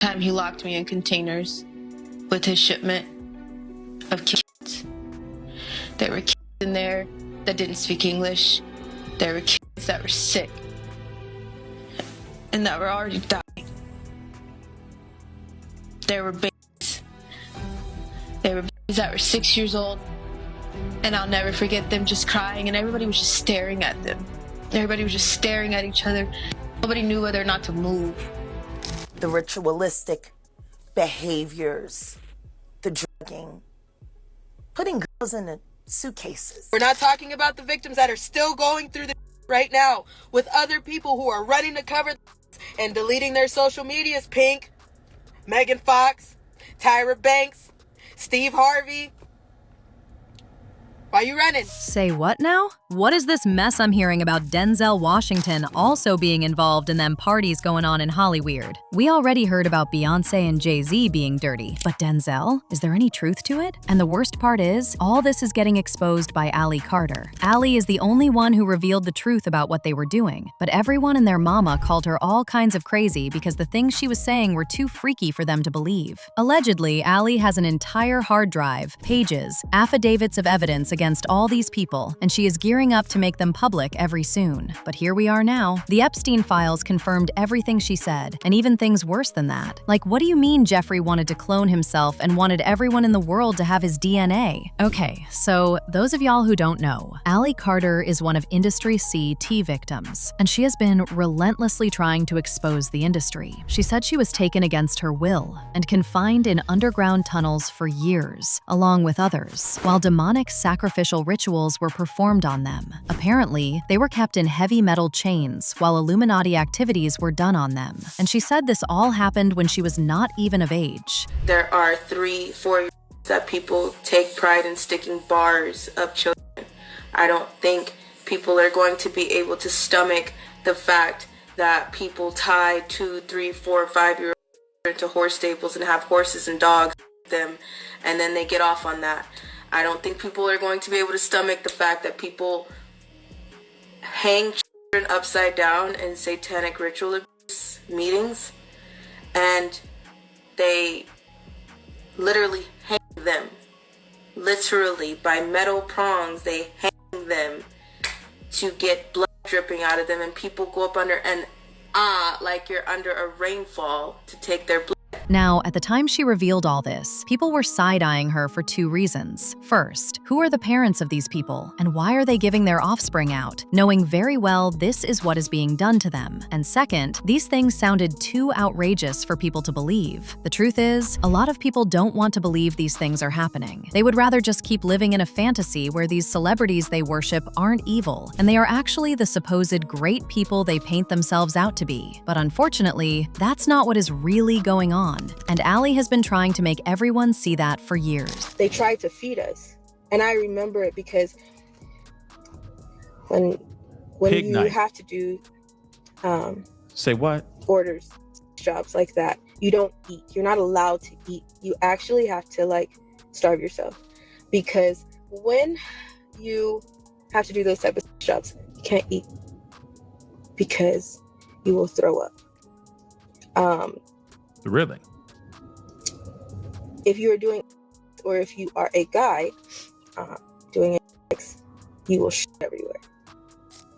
time he locked me in containers with his shipment of kids. There were kids in there that didn't speak English. There were kids that were sick and that were already dying. There were babies. There were babies that were 6 years old, and I'll never forget them just crying, and everybody was just staring at them. Everybody was just staring at each other. Nobody knew whether or not to move. The ritualistic behaviors, the drugging, putting girls in suitcases. We're not talking about the victims that are still going through the right now with other people who are running to cover and deleting their social medias. Pink, Megan Fox, Tyra Banks, Steve Harvey. Why you running? Say what now? What is this mess I'm hearing about Denzel Washington also being involved in them parties going on in Hollyweird? We already heard about Beyonce and Jay Z being dirty, but Denzel? Is there any truth to it? And the worst part is, all this is getting exposed by Allie Carter. Allie is the only one who revealed the truth about what they were doing, but everyone and their mama called her all kinds of crazy because the things she was saying were too freaky for them to believe. Allegedly, Allie has an entire hard drive, pages, affidavits of evidence against all these people, and she is gearing up to make them public every soon. But here we are now. The Epstein files confirmed everything she said, and even things worse than that. Like, what do you mean Jeffrey wanted to clone himself and wanted everyone in the world to have his DNA? Okay, so those of y'all who don't know, Allie Carter is one of Industry CT victims, and she has been relentlessly trying to expose the industry. She said she was taken against her will and confined in underground tunnels for years, along with others, while demonic sacrificial rituals were performed on them. Apparently, they were kept in heavy metal chains while Illuminati activities were done on them. And she said this all happened when she was not even of age. There are 3-4 years that people take pride in sticking bars up children. I don't think people are going to be able to stomach the fact that people tie 2, 3, 4, 5-year-olds into horse stables and have horses and dogs with them, and then they get off on that. I don't think people are going to be able to stomach the fact that people hang children upside down in satanic ritual abuse meetings, and they literally hang them. Literally, by metal prongs, they hang them to get blood dripping out of them, and people go up under and like you're under a rainfall to take their blood. Now, at the time she revealed all this, people were side-eyeing her for 2 reasons. First, who are the parents of these people, and why are they giving their offspring out, knowing very well this is what is being done to them? And second, these things sounded too outrageous for people to believe. The truth is, a lot of people don't want to believe these things are happening. They would rather just keep living in a fantasy where these celebrities they worship aren't evil, and they are actually the supposed great people they paint themselves out to be. But unfortunately, that's not what is really going on. And Allie has been trying to make everyone see that for years. They tried to feed us. And I remember it because when Pig you night. have to do Say what? orders, jobs like that, you don't eat. You're not allowed to eat. You actually have to starve yourself. Because when you have to do those type of jobs, you can't eat because you will throw up. Really? If you are doing, or if you are a guy doing it, you will shit everywhere.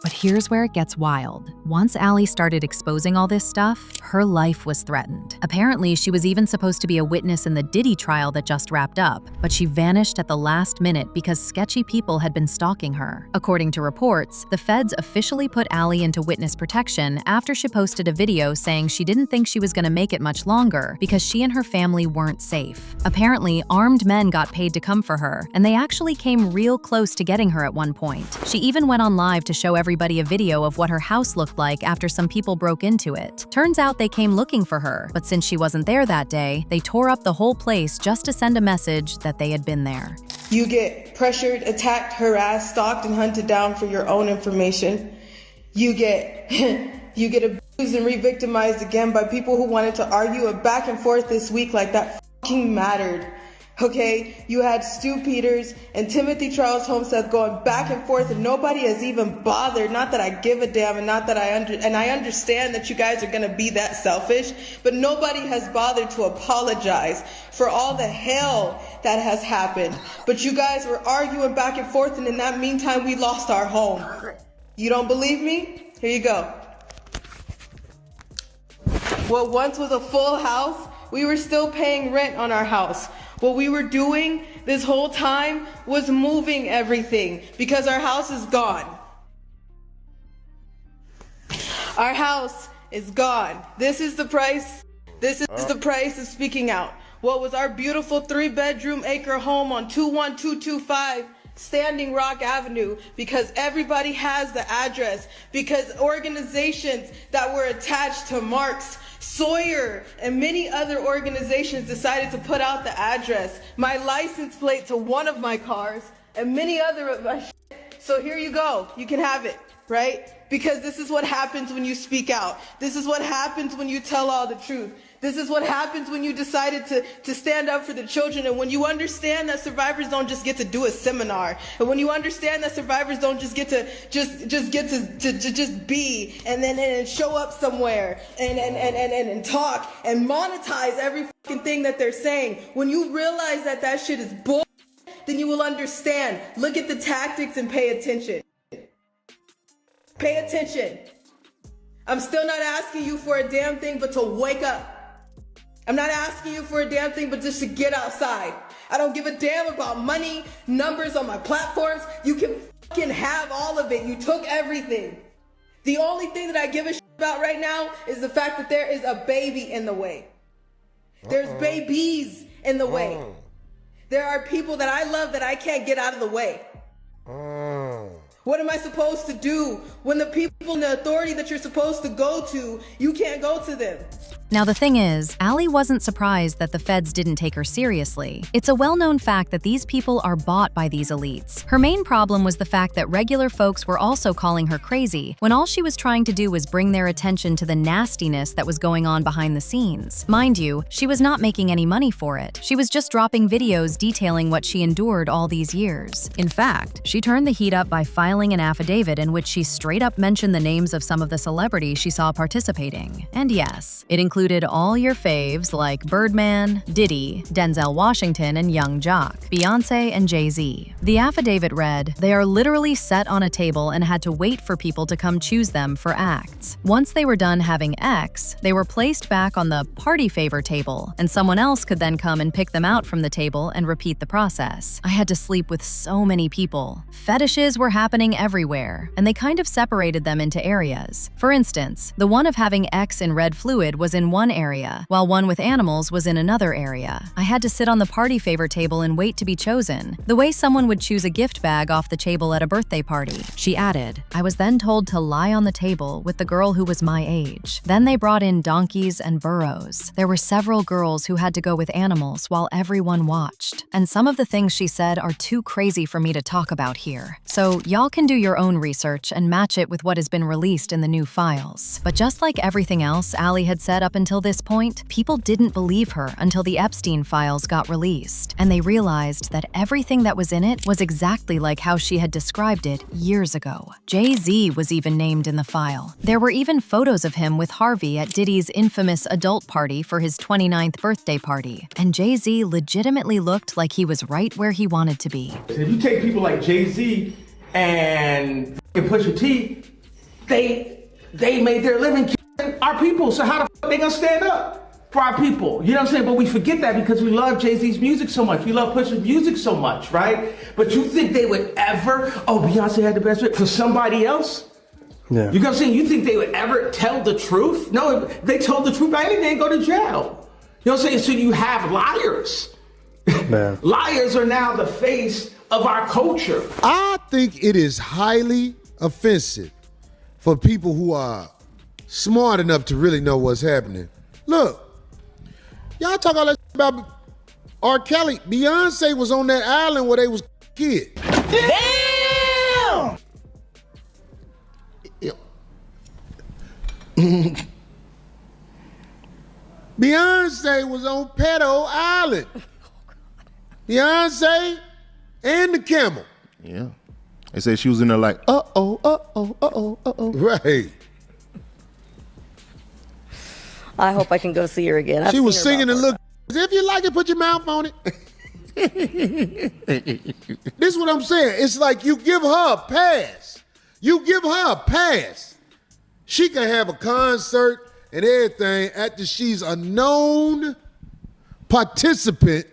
But here's where it gets wild. Once Allie started exposing all this stuff, her life was threatened. Apparently, she was even supposed to be a witness in the Diddy trial that just wrapped up, but she vanished at the last minute because sketchy people had been stalking her. According to reports, the feds officially put Allie into witness protection after she posted a video saying she didn't think she was going to make it much longer because she and her family weren't safe. Apparently, armed men got paid to come for her, and they actually came real close to getting her at one point. She even went on live to show everybody a video of what her house looked like after some people broke into it. Turns out they came looking for her, but since she wasn't there that day, they tore up the whole place just to send a message that they had been there. You get pressured, attacked, harassed, stalked, and hunted down for your own information. You get abused and re-victimized again by people who wanted to argue a back and forth this week like that fucking mattered. Okay, you had Stu Peters and Timothy Charles Homestead going back and forth, and nobody has even bothered. Not that I give a damn, and not that I understand that you guys are gonna be that selfish, but nobody has bothered to apologize for all the hell that has happened. But you guys were arguing back and forth, and in that meantime, we lost our home. You don't believe me? Here you go. What once was a full house, we were still paying rent on our house. What we were doing this whole time was moving everything because our house is gone. Our house is gone. This is the price. This is the price of speaking out. What was our beautiful 3-bedroom acre home on 21225 Standing Rock Avenue, because everybody has the address, because organizations that were attached to Marx, Sawyer, and many other organizations decided to put out the address, my license plate to one of my cars, and many other of my shit. So here you go. You can have it, right? Because this is what happens when you speak out. This is what happens when you tell all the truth. This is what happens when you decided to stand up for the children, and when you understand that survivors don't just get to do a seminar, and when you understand that survivors don't just get to just be and show up somewhere and talk and monetize every fucking thing that they're saying. When you realize that that shit is bull, then you will understand. Look at the tactics and pay attention. Pay attention. I'm still not asking you for a damn thing but to wake up. I'm not asking you for a damn thing but just to get outside. I don't give a damn about money, numbers on my platforms. You can fucking have all of it. You took everything. The only thing that I give a shit about right now is the fact that there is a baby in the way. There's babies in the way. There are people that I love that I can't get out of the way. What am I supposed to do when the people in the authority that you're supposed to go to, you can't go to them? Now the thing is, Allie wasn't surprised that the feds didn't take her seriously. It's a well-known fact that these people are bought by these elites. Her main problem was the fact that regular folks were also calling her crazy, when all she was trying to do was bring their attention to the nastiness that was going on behind the scenes. Mind you, she was not making any money for it. She was just dropping videos detailing what she endured all these years. In fact, she turned the heat up by filing an affidavit in which she straight up mentioned the names of some of the celebrities she saw participating. And yes, it included all your faves like Birdman, Diddy, Denzel Washington, and Young Jock, Beyonce and Jay Z. The affidavit read, "They are literally set on a table and had to wait for people to come choose them for acts. Once they were done having X, they were placed back on the party favor table, and someone else could then come and pick them out from the table and repeat the process. I had to sleep with so many people. Fetishes were happening everywhere, and they kind of separated them into areas. For instance, the one of having X in red fluid was in one area, while one with animals was in another area. I had to sit on the party favor table and wait to be chosen, the way someone would choose a gift bag off the table at a birthday party." She added, "I was then told to lie on the table with the girl who was my age. Then they brought in donkeys and burros. There were several girls who had to go with animals while everyone watched. And some of the things she said are too crazy for me to talk about here. So y'all can do your own research and match it with what has been released in the new files." But just like everything else Allie had said up until this point, people didn't believe her until the Epstein files got released, and they realized that everything that was in it was exactly like how she had described it years ago. Jay Z was even named in the file. There were even photos of him with Harvey at Diddy's infamous adult party for his 29th birthday party, and Jay Z legitimately looked like he was right where he wanted to be. If you take people like Jay Z and Pusha T, they made their living killing our people. So how the fuck they gonna stand up for our people? You know what I'm saying? But we forget that because we love Jay Z's music so much. We love Pusha's music so much, right? But you think they would ever? Oh, Beyonce had the best for somebody else. Yeah. You know what I'm saying? You think they would ever tell the truth? No, if they told the truth about anything, they'd go to jail. You know what I'm saying? So you have liars. Man. Liars are now the face of our culture. I think it is highly offensive for people who are smart enough to really know what's happening. Look, y'all talk all that about R. Kelly. Beyonce was on that island where they was kids. Damn! Beyonce was on Pedo Island. Beyonce and the camel. Yeah. They said she was in there like, uh-oh. Right. I hope I can go see her again. She was singing and look. If you like it, put your mouth on it. This is what I'm saying. It's like you give her a pass. You give her a pass. She can have a concert and everything after she's a known participant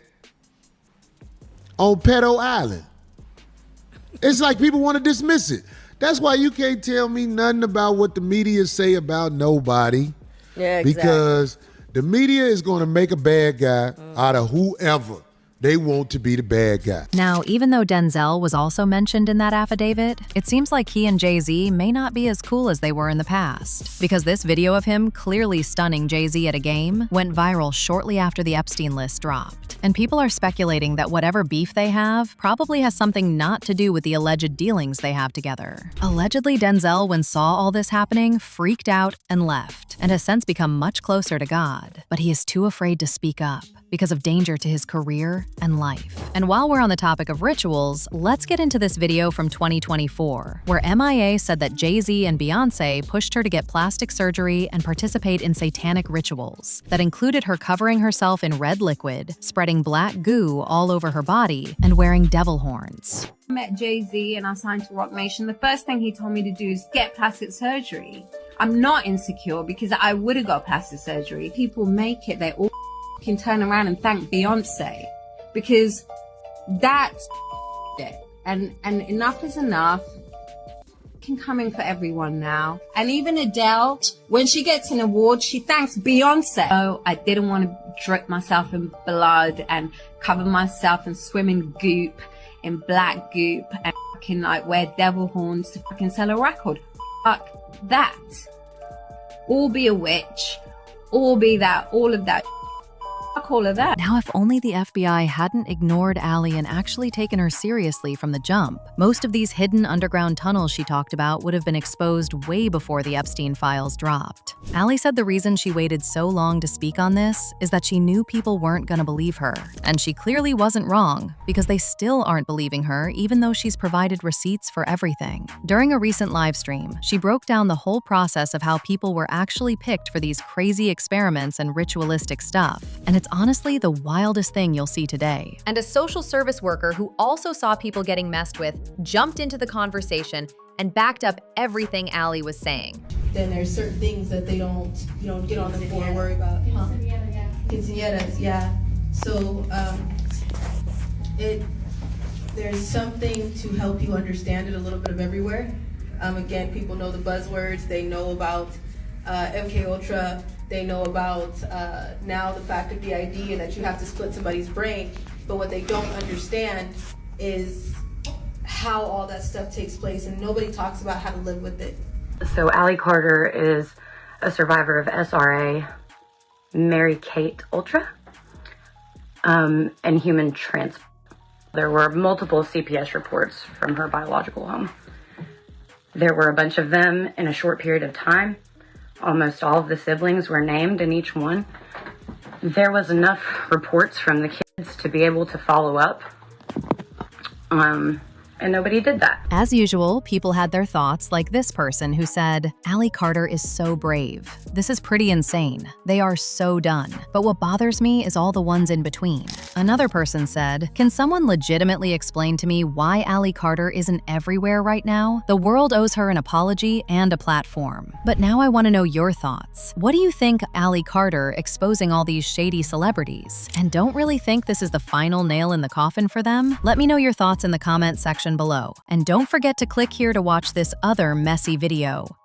on Pedo Island. It's like people want to dismiss it. That's why you can't tell me nothing about what the media say about nobody. Yeah, exactly. Because the media is going to make a bad guy out of whoever they want to be the bad guy. Now, even though Denzel was also mentioned in that affidavit, it seems like he and Jay Z may not be as cool as they were in the past. Because this video of him clearly stunning Jay Z at a game went viral shortly after the Epstein list dropped. And people are speculating that whatever beef they have probably has something not to do with the alleged dealings they have together. Allegedly, Denzel, when saw all this happening, freaked out and left, and has since become much closer to God. But he is too afraid to speak up because of danger to his career and life. And while we're on the topic of rituals, let's get into this video from 2024, where MIA said that Jay Z and Beyoncé pushed her to get plastic surgery and participate in satanic rituals that included her covering herself in red liquid, spreading black goo all over her body, and wearing devil horns. I met Jay Z and I signed to Rock Nation. The first thing he told me to do is get plastic surgery. I'm not insecure because I would have got plastic surgery. People make it, they all can turn around and thank Beyonce because that's it. And enough is enough. Can come in for everyone now. And even Adele, when she gets an award, she thanks Beyonce. Oh, I didn't want to drip myself in blood and cover myself and swim in goop, in black goop, and fucking like wear devil horns to fucking sell a record. Fuck that. Or be a witch, or be that, all of that. All of that. Now, if only the FBI hadn't ignored Allie and actually taken her seriously from the jump, most of these hidden underground tunnels she talked about would have been exposed way before the Epstein files dropped. Allie said the reason she waited so long to speak on this is that she knew people weren't gonna believe her. And she clearly wasn't wrong, because they still aren't believing her even though she's provided receipts for everything. During a recent live stream, she broke down the whole process of how people were actually picked for these crazy experiments and ritualistic stuff. And it's honestly the wildest thing you'll see today. And a social service worker who also saw people getting messed with jumped into the conversation and backed up everything Allie was saying. Then there's certain things that they don't, get on the board and worry about. Quinceañeras, yeah. So there's something to help you understand it a little bit of everywhere. Again, people know the buzzwords. They know about MK Ultra. They know about now the fact of the ID and that you have to split somebody's brain. But what they don't understand is how all that stuff takes place, and nobody talks about how to live with it. So Allie Carter is a survivor of SRA, Mary Kate Ultra, and human transplant. There were multiple CPS reports from her biological home. There were a bunch of them in a short period of time. Almost all of the siblings were named in each one. There was enough reports from the kids to be able to follow up. And nobody did that. As usual, people had their thoughts, like this person who said, Allie Carter is so brave. This is pretty insane. They are so done. But what bothers me is all the ones in between. Another person said, can someone legitimately explain to me why Allie Carter isn't everywhere right now? The world owes her an apology and a platform. But now I want to know your thoughts. What do you think Allie Carter exposing all these shady celebrities? And don't really think this is the final nail in the coffin for them? Let me know your thoughts in the comment section below. And don't forget to click here to watch this other messy video.